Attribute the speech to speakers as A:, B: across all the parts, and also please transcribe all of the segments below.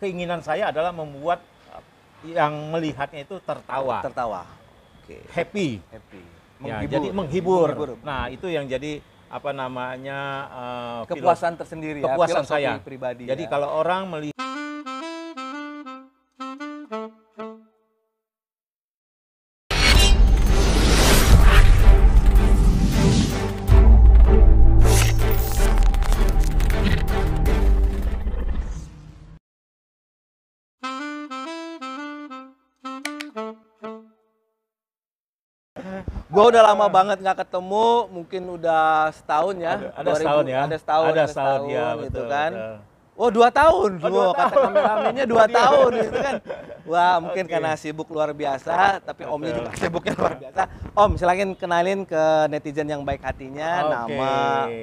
A: keinginan saya adalah membuat yang melihatnya itu tertawa.
B: Tertawa. Oke.
A: Happy.
B: Happy.
A: Ya,
B: Menghibur.
A: jadi menghibur.
B: Menghibur.
A: Nah, itu yang jadi apa namanya
B: Kepuasan tersendiri ya.
A: kepuasan
B: Filosofi
A: saya
B: pribadi.
A: Jadi
B: ya.
A: kalau orang melihat
B: Gua udah lama banget nggak ketemu, mungkin udah setahun ya.
A: ada setahun ya.
B: Ada setahun,
A: Ada setahun, ya,
B: gitu
A: betul,
B: kan.
A: betul.
B: Oh 2 tahun,
A: Oh, 2
B: kata
A: tahun.
B: kameramennya 2 tahun gitu kan. Wah mungkin
A: Oke.
B: karena sibuk luar biasa, tapi Omnya juga sibuknya luar biasa. Om silakan kenalin ke netizen yang baik hatinya,
A: Oke.
B: nama,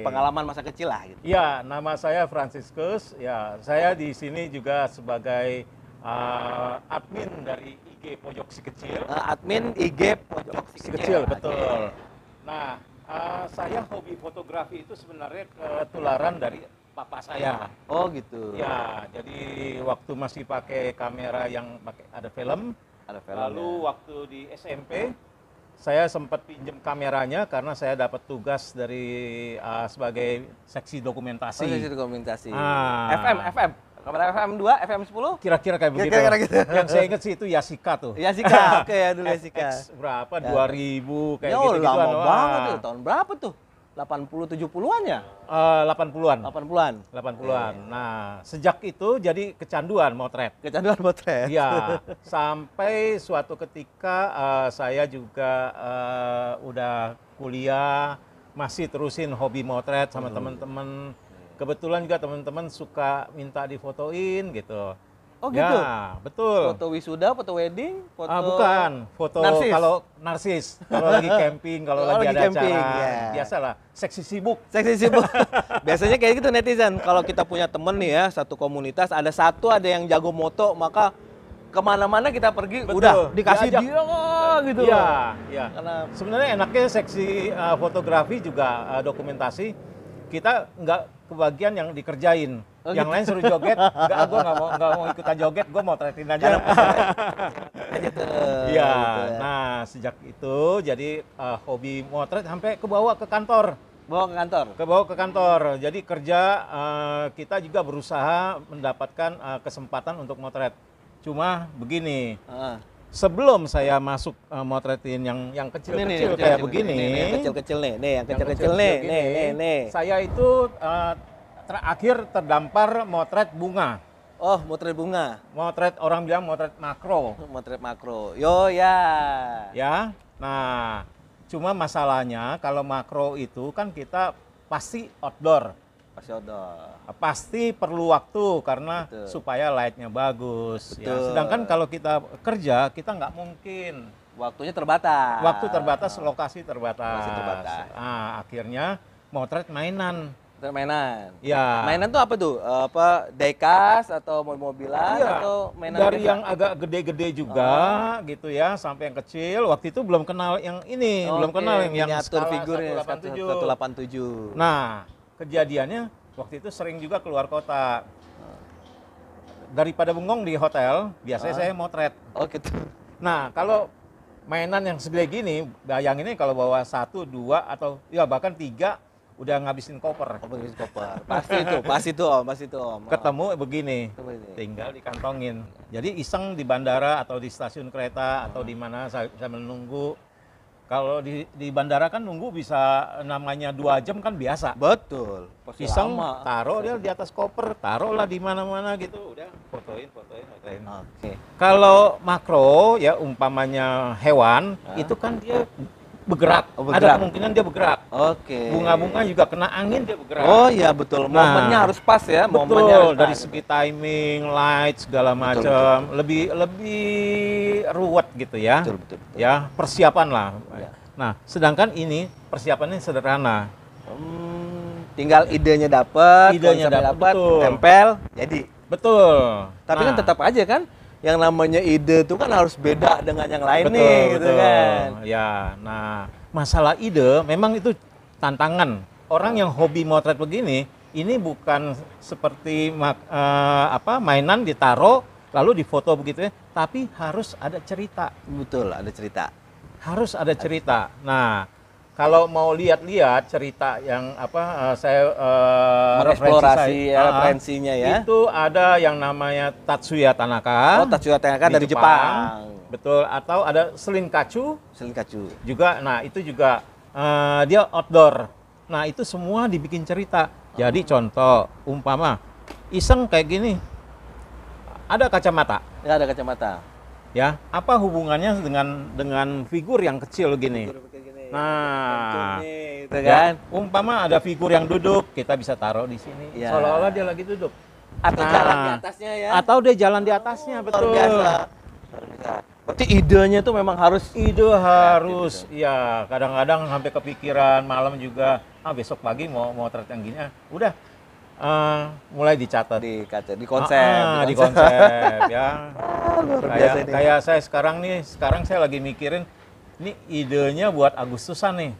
B: pengalaman masa kecil lah gitu.
A: Ya, nama saya Franciscus. Ya, saya di sini juga sebagai admin dari IG Pojok Si Kecil.
B: Admin IG Pojok Si Kecil.
A: Betul. Nah, saya hobi fotografi itu sebenarnya ketularan dari papa saya.
B: Oh gitu.
A: Ya, jadi waktu masih pakai kamera yang pakai ada film.
B: Ada film.
A: Lalu waktu di SMP saya sempat pinjam kameranya karena saya dapat tugas dari sebagai seksi dokumentasi.
B: Oh, sesi dokumentasi.
A: Ah.
B: FM. Kamera FM 2, FM 10?
A: Kira-kira kayak begitu.
B: Kira-kira gitu.
A: Yang saya ingat sih itu Yasika tuh.
B: Yasika, oke ya dulu Yasika.
A: FX berapa?
B: Ya.
A: 2000 kayak
B: Ya,
A: gitu-gituan.
B: lama banget tuh. Tahun berapa tuh? 80 70-an ya?
A: 80-an.
B: 80-an.
A: 80-an. Nah, sejak itu jadi kecanduan motret.
B: Kecanduan potret.
A: Ya, sampai suatu ketika saya juga udah kuliah, masih terusin hobi motret sama teman-teman. Kebetulan juga teman-teman suka minta difotoin gitu.
B: Oh gitu?
A: Ya, betul.
B: Foto wisuda, foto wedding, foto
A: Bukan, foto
B: narsis.
A: kalau narsis, kalau lagi camping, kalau
B: Oh,
A: lagi
B: lagi
A: ada
B: camping,
A: acara,
B: ya.
A: biasalah, seksi sibuk.
B: seksi sibuk. Biasanya kayak gitu netizen. Kalau kita punya temen nih ya, satu komunitas, ada yang jago moto, maka kemana-mana kita pergi,
A: Betul,
B: udah dikasih
A: diajak.
B: dia gitu.
A: Iya, iya.
B: Karena
A: Sebenarnya enaknya seksi fotografi juga dokumentasi, kita nggak kebagian yang dikerjain.
B: Oh,
A: Yang
B: gitu.
A: lain suruh joget, gue nggak mau ikutan joget, gue mau tretin aja.
B: aja tuh.
A: Iya.
B: gitu ya.
A: Nah, sejak itu jadi hobi motret sampai kebawa ke kantor.
B: Bawa ke kantor.
A: Kebawa ke kantor. Jadi kerja kita juga berusaha mendapatkan kesempatan untuk motret. Cuma begini,
B: Heeh.
A: sebelum saya masuk motretin yang kecil-kecil kayak begini,
B: Yang kecil-kecil nih, yang
A: yang
B: kecil-kecil nih,
A: begini,
B: nih.
A: saya itu terakhir terdampar motret bunga.
B: Oh, motret bunga,
A: Motret orang bilang motret makro.
B: motret makro. Yo ya.
A: Ya. Nah, cuma masalahnya kalau makro itu kan kita pasti outdoor.
B: Pasti outdoor.
A: Pasti perlu waktu karena
B: Betul.
A: supaya lightnya bagus. Ya.
B: Betul.
A: Sedangkan kalau kita kerja, kita nggak mungkin.
B: Waktunya terbatas.
A: Waktu terbatas, lokasi terbatas.
B: Lokasi terbatas.
A: Nah, akhirnya motret mainan.
B: Mainan.
A: Ya.
B: Mainan tuh apa tuh? Diecast atau mobil-mobilan
A: Iya,
B: atau mainan
A: dari
B: biasa?
A: yang agak gede-gede juga gitu ya sampai yang kecil. Waktu itu belum kenal yang ini, belum
B: Oke,
A: kenal yang
B: miniatur
A: skala
B: figurnya
A: 187.
B: 187.
A: Nah, kejadiannya waktu itu sering juga keluar kota. Daripada bengong di hotel, biasanya saya motret.
B: Oh gitu.
A: Nah, kalau mainan yang segede gini, bayanginnya kalau bawa 1, 2 atau ya bahkan 3 udah ngabisin koper.
B: Oh, bagus koper. Pasti itu Om.
A: Ketemu begini,
B: Ketemu ini.
A: tinggal dikantongin. Jadi iseng di bandara atau di stasiun kereta atau di mana saya menunggu. Kalau di bandara kan nunggu bisa namanya 2 jam kan biasa.
B: Betul. Pasti
A: Iseng
B: lama.
A: taruh dia di atas koper, taruhlah di mana-mana gitu, udah fotoin.
B: Oke.
A: Kalau makro ya umpamanya hewan, itu kan dia bergerak.
B: Oh, bergerak.
A: Ada kemungkinan dia bergerak.
B: Oke.
A: Bunga-bunga juga kena angin dia bergerak.
B: Oh iya betul. Momennya harus pas ya. Momennya
A: Betul,
B: harus
A: dari
B: pas.
A: segi timing, light segala macam, lebih ruwet gitu ya.
B: Betul.
A: Ya, persiapan lah.
B: Ya.
A: Nah, sedangkan ini persiapannya sederhana.
B: Tinggal idenya dapat,
A: Idenya
B: konsepnya
A: dapet, betul.
B: tempel, jadi.
A: Betul.
B: Tapi kan
A: Nah,
B: tetap aja kan, yang namanya ide itu kan harus beda dengan yang lain
A: betul,
B: nih, gitu
A: betul.
B: kan.
A: Ya, nah masalah ide memang itu tantangan. Orang yang hobi motret begini ini bukan seperti mainan ditaruh lalu difoto begitu ya, tapi harus ada cerita.
B: Betul, ada cerita.
A: Harus ada cerita. Nah, kalau mau lihat-lihat cerita yang saya
B: Mengeksplorasi referensinya ya.
A: Itu ada yang namanya Tatsuya Tanaka.
B: Oh, Tatsuya Tanaka
A: di
B: dari Jepang.
A: Betul, atau ada Shinkachu
B: Shinkachu.
A: juga. Nah, itu juga dia outdoor. Nah, itu semua dibikin cerita. Jadi contoh umpama iseng kayak gini. Ada kacamata.
B: Ya, ada kacamata.
A: Ya, apa hubungannya dengan figur yang kecil gini? Nah,
B: gitu kan.
A: ya, umpama ada figur yang duduk, kita bisa taruh di sini.
B: Ya.
A: Seolah-olah dia lagi duduk.
B: Atau jalan di atasnya ya.
A: Atau dia jalan di atasnya, betul.
B: Luar biasa. Berarti idenya itu memang harus
A: Ide harus, ya kadang-kadang sampai kepikiran malam juga, besok pagi mau motret yang gini, udah mulai dicatat.
B: di kaca, di konsep,
A: Di konsep ya.
B: Luar biasa ini.
A: Kayak saya sekarang saya lagi mikirin, ini idenya buat Agustusan nih.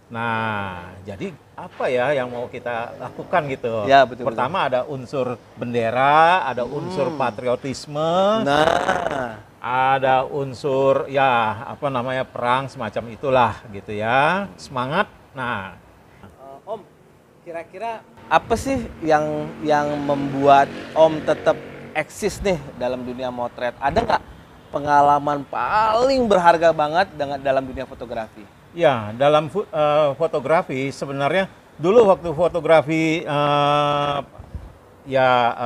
A: Nah, jadi apa ya yang mau kita lakukan gitu?
B: Ya, betul,
A: Pertama ada unsur bendera, ada unsur patriotisme,
B: Nah,
A: ada unsur perang semacam itulah gitu ya, semangat. Nah,
B: Om, kira-kira apa sih yang membuat Om tetap eksis nih dalam dunia motret? Ada nggak pengalaman paling berharga banget dalam dunia fotografi?
A: ya dalam fotografi sebenarnya dulu waktu fotografi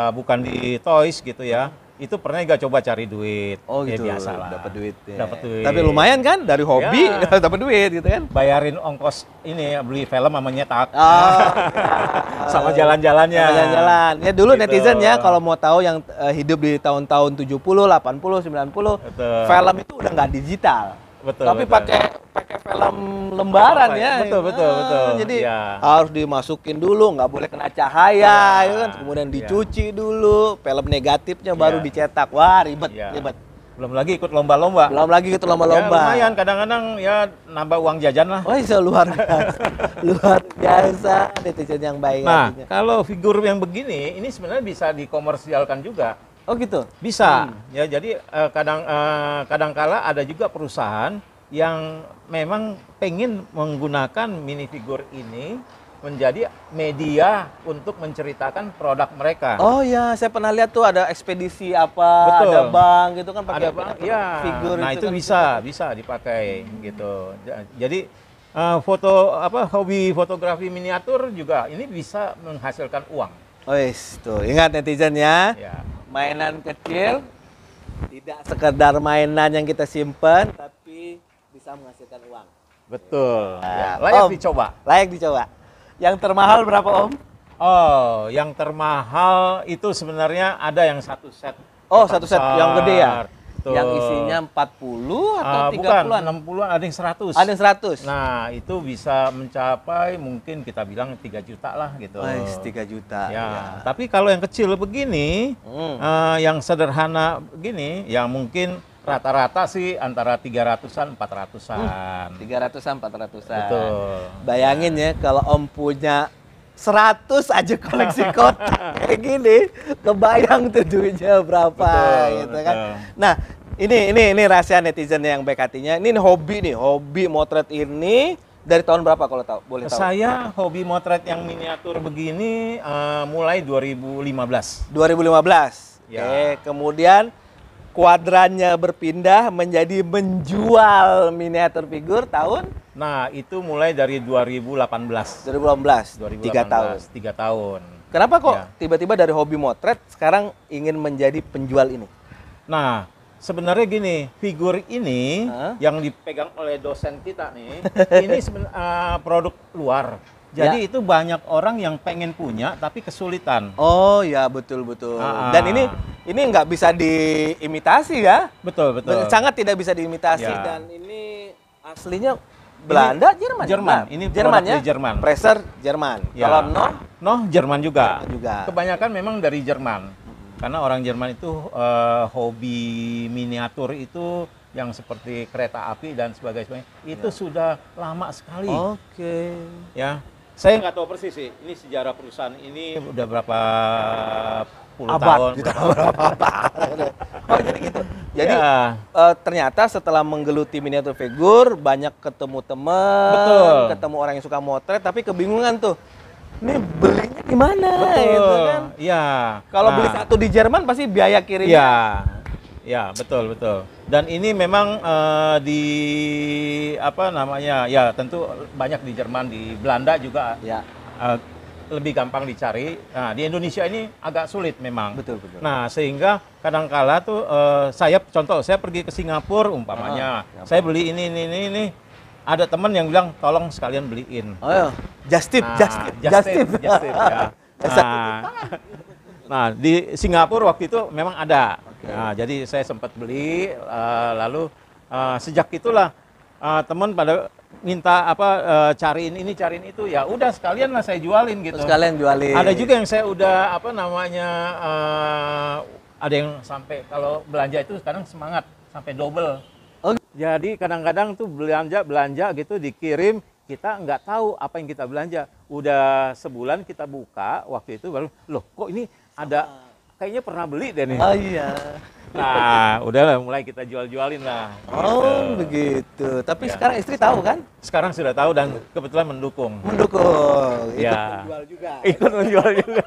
A: bukan di Toys gitu ya. Itu pernah juga coba cari duit.
B: Oh gitu,
A: Biasa lah.
B: dapat duit. Ya.
A: Dapat duit.
B: Tapi lumayan kan dari hobi
A: Ya.
B: dapat duit gitu kan?
A: Bayarin ongkos ini beli film sama nyetak.
B: Oh,
A: Sama jalan-jalannya.
B: jalan-jalan. Ya dulu
A: Gitu.
B: netizen ya kalau mau tahu yang hidup di tahun-tahun 70, 80, 90,
A: Betul.
B: film itu udah nggak digital.
A: Betul,
B: Tapi
A: betul.
B: pakai film lembaran ya.
A: Betul.
B: Jadi
A: Ya.
B: harus dimasukin dulu, nggak boleh kena cahaya,
A: Ya.
B: ya kan? Kemudian
A: Ya.
B: dicuci dulu, film negatifnya baru
A: Ya.
B: dicetak. Wah, ribet,
A: Ya.
B: ribet.
A: Belum lagi ikut lomba-lomba.
B: Belum lagi gitu
A: Ya,
B: lomba-lomba.
A: lumayan kadang-kadang ya nambah uang jajan lah.
B: Oh, iya, luar biasa. Luar biasa netizen yang baik
A: Nah,
B: hatinya.
A: kalau figur yang begini, ini sebenarnya bisa dikomersialkan juga.
B: Oh gitu.
A: Bisa. Ya, jadi kadang-kala ada juga perusahaan yang memang pengen menggunakan minifigure ini menjadi media untuk menceritakan produk mereka.
B: Oh ya, saya pernah lihat tuh ada ekspedisi apa,
A: Betul.
B: ada bank gitu kan pakai
A: Ada bang, ya.
B: figur
A: Nah itu
B: kan.
A: bisa dipakai gitu. Jadi hobi fotografi miniatur juga ini bisa menghasilkan uang.
B: Oh yes, tuh ingat netizen ya,
A: Ya.
B: mainan kecil tidak sekedar mainan yang kita simpan, tapi bisa menghasilkan uang.
A: Betul.
B: Nah,
A: Ya, layak
B: Om.
A: dicoba.
B: Layak dicoba. Yang termahal berapa Om?
A: Oh, yang termahal itu sebenarnya ada yang satu set.
B: Oh,
A: kotak
B: satu set
A: besar.
B: yang gede ya?
A: Betul.
B: Yang isinya 40 atau
A: Bukan,
B: 30-an?
A: 60-an, ada yang 100.
B: Ada yang 100?
A: Nah, itu bisa mencapai mungkin kita bilang 3 juta lah gitu.
B: Wah, 3 juta.
A: Ya, tapi kalau yang kecil begini, yang sederhana begini, ya mungkin rata-rata sih antara 300-an, 400-an.
B: 300-an, 400-an.
A: Betul.
B: Bayangin ya kalau Om punya 100 aja koleksi kotak kayak gini, kebayang tuh duitnya berapa
A: Betul,
B: gitu kan.
A: betul.
B: Nah, ini rahasia netizen yang baik hatinya. Ini hobi motret ini dari tahun berapa kalau tahu? Boleh tahu?
A: Saya hobi motret yang miniatur begini mulai 2015.
B: 2015.
A: Ya.
B: Oke, kemudian kuadrannya berpindah menjadi menjual miniatur figur tahun
A: Nah, itu mulai dari 2018.
B: 2018. 3 tahun.
A: 3 tahun.
B: Kenapa kok
A: Ya.
B: tiba-tiba dari hobi motret sekarang ingin menjadi penjual ini?
A: Nah, sebenarnya gini, figur ini
B: Hah?
A: yang dipegang oleh dosen kita nih, ini produk luar. Jadi itu banyak orang yang pengen punya tapi kesulitan.
B: Oh ya, betul. Dan ini nggak bisa diimitasi ya?
A: Betul.
B: Sangat tidak bisa diimitasi.
A: Ya.
B: Dan ini aslinya Belanda, Jerman.
A: Jerman.
B: Nah,
A: Ini
B: Jerman
A: produk
B: ya.
A: dari Jerman.
B: Pressure Jerman.
A: Ya.
B: Kalau no
A: Jerman juga.
B: juga.
A: Kebanyakan memang dari Jerman. Karena orang Jerman itu hobi miniatur itu yang seperti kereta api dan sebagainya itu sudah lama sekali.
B: Oke.
A: Ya. Saya nggak tahu persis sih. Ini sejarah perusahaan ini udah berapa puluh
B: Abad,
A: tahun.
B: gitu. Oh, jadi gitu. Jadi
A: Ya.
B: ternyata setelah menggeluti miniatur figur, banyak ketemu teman,
A: Betul.
B: ketemu orang yang suka motret, tapi kebingungan tuh. Ini belinya di mana?
A: Betul.
B: Gitu kan.
A: Iya.
B: Kalau
A: Nah,
B: beli satu di Jerman pasti biaya kirimnya.
A: Iya. Ya, betul, betul. Dan ini memang di apa namanya? Ya, tentu banyak di Jerman, di Belanda juga
B: Ya,
A: eh, lebih gampang dicari. Nah, di Indonesia ini agak sulit memang.
B: betul betul.
A: Nah, sehingga kadangkala tuh saya contoh, saya pergi ke Singapura umpamanya, saya beli ini. Ada teman yang bilang tolong sekalian beliin.
B: Oh ya, just tip,
A: Nah,
B: just tip,
A: just tip, ya.
B: Just
A: Nah, di Singapura waktu itu memang ada.
B: Oke.
A: Nah, jadi saya sempat beli, lalu sejak itulah teman pada minta apa cariin ini, cariin itu, ya udah sekalian lah saya jualin gitu.
B: Terus kalian jualin.
A: Ada juga yang saya udah apa namanya, ada yang sampai kalau belanja itu sekarang semangat sampai double.
B: Oh,
A: Jadi kadang-kadang tuh belanja gitu dikirim, kita nggak tahu apa yang kita belanja. Udah sebulan kita buka, waktu itu baru, loh kok ini ada, kayaknya pernah beli deh nih.
B: oh iya.
A: Nah, udahlah mulai kita jual-jualin lah.
B: Oh,
A: gitu.
B: begitu. Tapi
A: Ya.
B: sekarang istri tahu kan?
A: Sekarang sudah tahu dan kebetulan mendukung.
B: Mendukung. Ikut
A: Ya.
B: menjual juga.
A: Ikut menjual juga.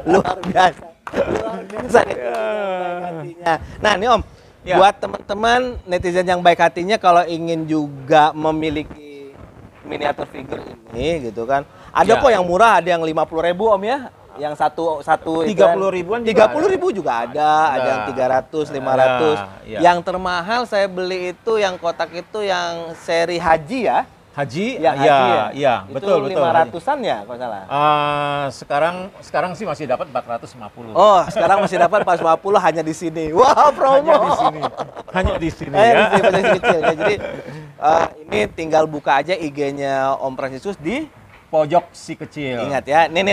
B: Luar biasa. Luar biasa nih,
A: Ya.
B: baik hatinya. Nah, nih Om,
A: Ya.
B: buat teman-teman netizen yang baik hatinya kalau ingin juga memiliki miniatur figur ini gitu kan. Ada
A: Ya.
B: kok yang murah, ada yang 50.000 Om ya. Yang satu
A: 30 ribuan juga
B: 30.000 juga ada yang 300, 500.
A: Ya.
B: Yang termahal saya beli itu yang kotak itu yang seri haji ya.
A: Haji,
B: Yang
A: ya,
B: haji ya.
A: ya,
B: Itu
A: betul, betul.
B: 500-an ya kalau salah.
A: Sekarang sih masih dapat 450.
B: Oh, sekarang masih dapat 450 hanya di sini. Wah, promo.
A: Hanya di sini. Hanya di sini
B: Di
A: ya.
B: sini, versi kecil. Ya, jadi ini tinggal buka aja IG-nya Om Fransiskus di
A: Pojok si kecil.
B: ingat ya. Nih,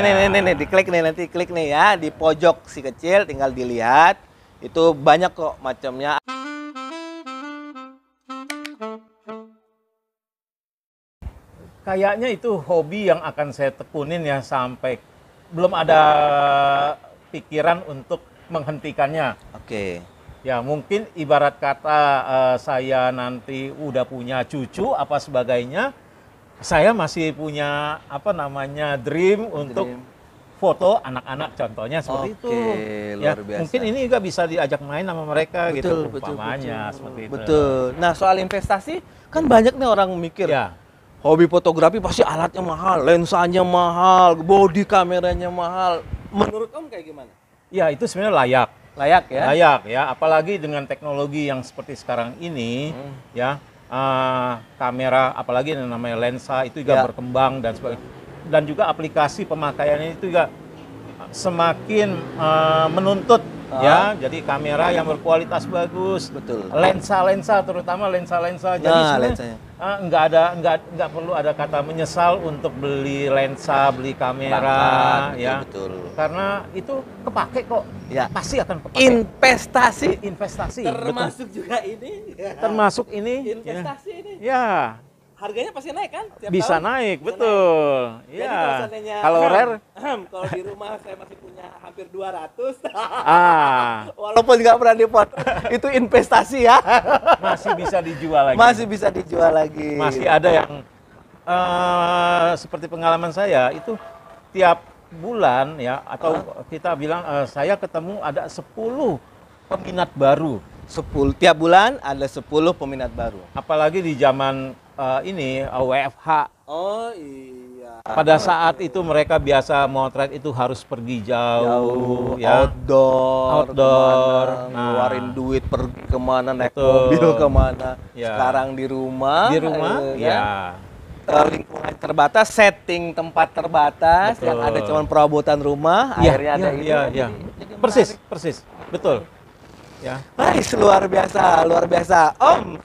B: diklik nih nanti klik nih ya di pojok si kecil tinggal dilihat. Itu banyak kok macamnya.
A: Kayaknya itu hobi yang akan saya tekunin ya sampai belum ada pikiran untuk menghentikannya.
B: Oke.
A: Ya mungkin ibarat kata saya nanti udah punya cucu apa sebagainya, saya masih punya apa namanya dream untuk foto anak-anak contohnya seperti itu. Ya,
B: luar biasa.
A: mungkin ini juga bisa diajak main sama mereka gitu umpamanya seperti itu.
B: Betul. Nah, soal investasi kan banyak nih orang mikir.
A: Ya.
B: Hobi fotografi pasti alatnya mahal, lensanya mahal, body kameranya mahal. Menurut Om kayak gimana?
A: Ya itu sebenarnya layak.
B: Layak ya?
A: Layak ya, apalagi dengan teknologi yang seperti sekarang ini, ya kamera, apalagi yang namanya lensa itu juga
B: Ya.
A: berkembang dan sebagainya. Dan juga aplikasi pemakaiannya itu juga semakin menuntut ya, jadi kamera yang berkualitas bagus,
B: Betul.
A: lensa-lensa terutama lensa-lensa. Jadi
B: Nah,
A: sebenarnya
B: lensanya.
A: nggak perlu ada kata menyesal untuk beli lensa, beli kamera,
B: Perangkat,
A: ya.
B: betul.
A: Karena itu kepake kok.
B: Ya.
A: Pasti akan kepake.
B: Investasi.
A: Investasi.
B: Termasuk juga ini.
A: betul. Termasuk ini.
B: Investasi ini.
A: Ya,
B: Harganya pasti naik kan? Tiap
A: bisa
B: tahun?
A: naik,
B: Bisa
A: betul.
B: Jadi
A: Ya.
B: kalau seandainya
A: Kalau rare,
B: kalau di rumah saya masih punya hampir 200.
A: walaupun
B: Walaupun nggak pernah dipotong, itu investasi ya.
A: masih bisa dijual lagi.
B: Masih bisa dijual lagi.
A: Masih ada yang seperti pengalaman saya itu tiap bulan ya atau kita bilang saya ketemu ada 10 peminat baru.
B: 10 tiap bulan ada 10 peminat baru.
A: Apalagi di zaman ini WFH.
B: Oh iya.
A: Pada saat itu mereka biasa motret itu harus pergi jauh, ya.
B: Outdoor,
A: Outdoor.
B: kemana,
A: Nah.
B: ngeluarin duit pergi kemana, naik
A: Betul.
B: mobil kemana.
A: Ya.
B: Sekarang di rumah.
A: Di rumah, ya.
B: Lingkungan terbatas, setting tempat terbatas,
A: Betul.
B: yang ada cuma perabotan rumah, akhirnya ada ini.
A: Iya.
B: Jadi
A: Persis,
B: menarik.
A: persis, betul. Ya.
B: Nice, luar biasa, luar biasa. Om,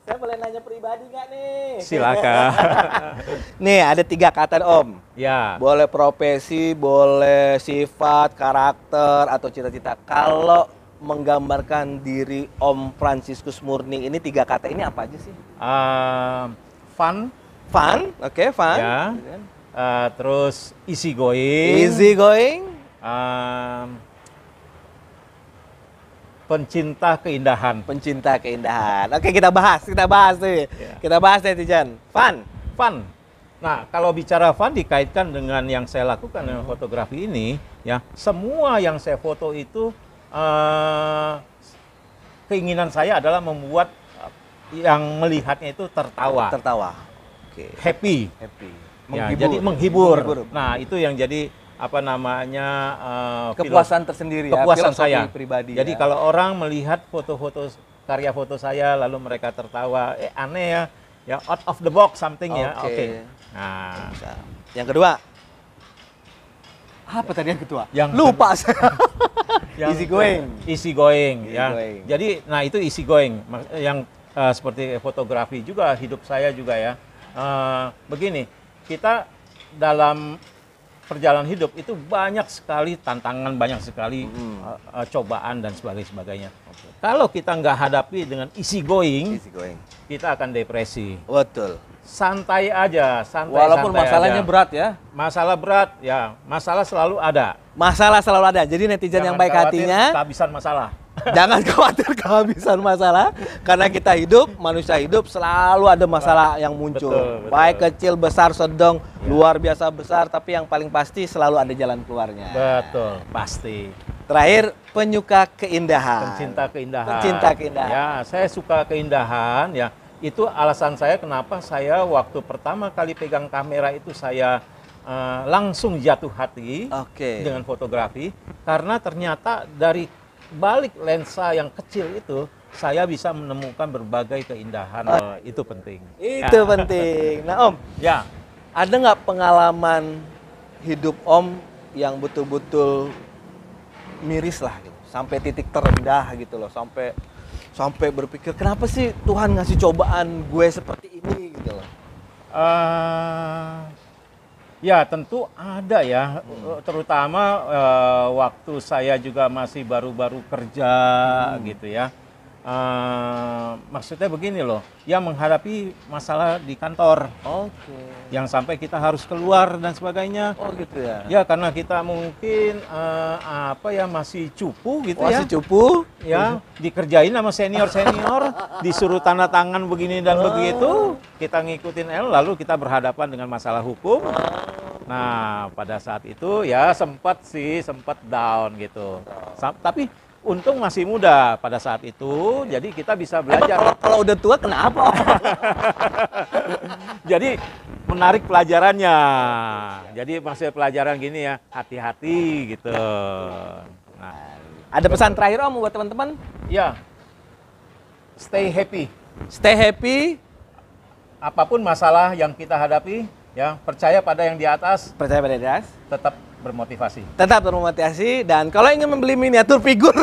B: saya boleh nanya pribadi nggak nih?
A: Silakan.
B: Nih, ada 3 kata Om.
A: Ya.
B: Boleh profesi, boleh sifat, karakter, atau cita-cita. Kalau menggambarkan diri Om Fransiskus Murni ini 3 kata ini apa aja sih?
A: Fun,
B: Fun, oke, fun.
A: Ya. Terus easy going.
B: Easy going.
A: Pencinta keindahan.
B: Pencinta keindahan. Oke, kita bahas nih.
A: Ya.
B: Kita bahas netizen. Fun.
A: Fun. Nah, kalau bicara fun dikaitkan dengan yang saya lakukan dengan fotografi ini, ya, semua yang saya foto itu keinginan saya adalah membuat yang melihatnya itu tertawa,
B: Tertawa. Oke.
A: happy.
B: Happy.
A: Ya, jadi menghibur. Nah, itu yang jadi apa namanya
B: Kepuasan tersendiri ya.
A: kepuasan
B: filosofi
A: saya
B: pribadi.
A: Jadi
B: ya.
A: kalau orang melihat foto-foto karya foto saya lalu mereka tertawa, aneh ya, ya out of the box something ya.
B: Oke.
A: Oke. Nah,
B: Bisa. Yang kedua. Apa tadi yang kedua?
A: Yang
B: Lupa saya.
A: yang
B: Easy going.
A: Easy going
B: Easy
A: ya.
B: going.
A: Jadi nah itu easy going yang seperti fotografi juga hidup saya juga ya. Begini, kita dalam perjalanan hidup itu banyak sekali tantangan, banyak sekali cobaan dan sebagainya. Kalau kita nggak hadapi dengan easy going, kita akan depresi.
B: Betul.
A: Santai aja, santai.
B: Walaupun
A: santai
B: masalahnya
A: aja.
B: berat ya.
A: Masalah berat, ya masalah selalu ada.
B: Masalah selalu ada. Jadi netizen yang baik
A: khawatir
B: hatinya,
A: kehabisan masalah.
B: jangan khawatir kehabisan masalah. Karena kita hidup, manusia hidup selalu ada masalah yang muncul.
A: Betul.
B: Baik kecil, besar, sedang, luar biasa besar. Tapi yang paling pasti selalu ada jalan keluarnya.
A: Betul, pasti.
B: Terakhir, penyuka keindahan.
A: Pencinta keindahan.
B: Pencinta keindahan.
A: Ya, saya suka keindahan ya. Itu alasan saya kenapa saya waktu pertama kali pegang kamera itu saya langsung jatuh hati
B: Oke.
A: dengan fotografi karena ternyata dari balik lensa yang kecil itu saya bisa menemukan berbagai keindahan. Itu penting.
B: Itu penting. Nah Om,
A: Ya,
B: ada nggak pengalaman hidup Om yang betul-betul miris lah gitu, sampai titik terendah gitu loh, sampai berpikir kenapa sih Tuhan ngasih cobaan gue seperti ini gitu loh.
A: ya tentu ada ya, terutama waktu saya juga masih baru-baru kerja gitu ya. Maksudnya begini loh, yang menghadapi masalah di kantor,
B: Oke.
A: yang sampai kita harus keluar dan sebagainya.
B: Oh gitu ya.
A: Ya karena kita mungkin masih cupu gitu ya.
B: Masih cupu.
A: Ya, dikerjain sama senior-senior, disuruh tanda tangan begini dan begitu, kita ngikutin lalu kita berhadapan dengan masalah hukum. Nah, pada saat itu ya sempat down gitu. Tapi untung masih muda pada saat itu, jadi kita bisa belajar.
B: Kalau udah tua kenapa?
A: Jadi menarik pelajarannya. Jadi maksud pelajaran gini ya, hati-hati gitu. Nah,
B: Ada pesan terakhir Om buat teman-teman?
A: ya, stay happy.
B: Stay happy,
A: Apapun masalah yang kita hadapi, ya percaya pada yang di atas,
B: percaya pada diri,
A: tetap bermotivasi.
B: tetap bermotivasi, dan kalau ingin membeli miniatur figur,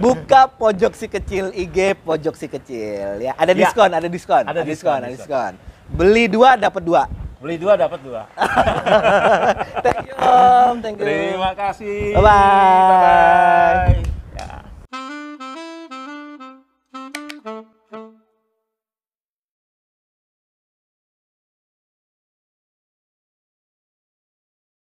B: buka pojok si kecil IG, pojok si kecil ya. Ada
A: Ya.
B: diskon, ada diskon.
A: Ada diskon.
B: Beli 2 dapat 2.
A: Beli 2 dapat 2.
B: Thank you Om, thank you.
A: Terima kasih.
B: Bye-bye.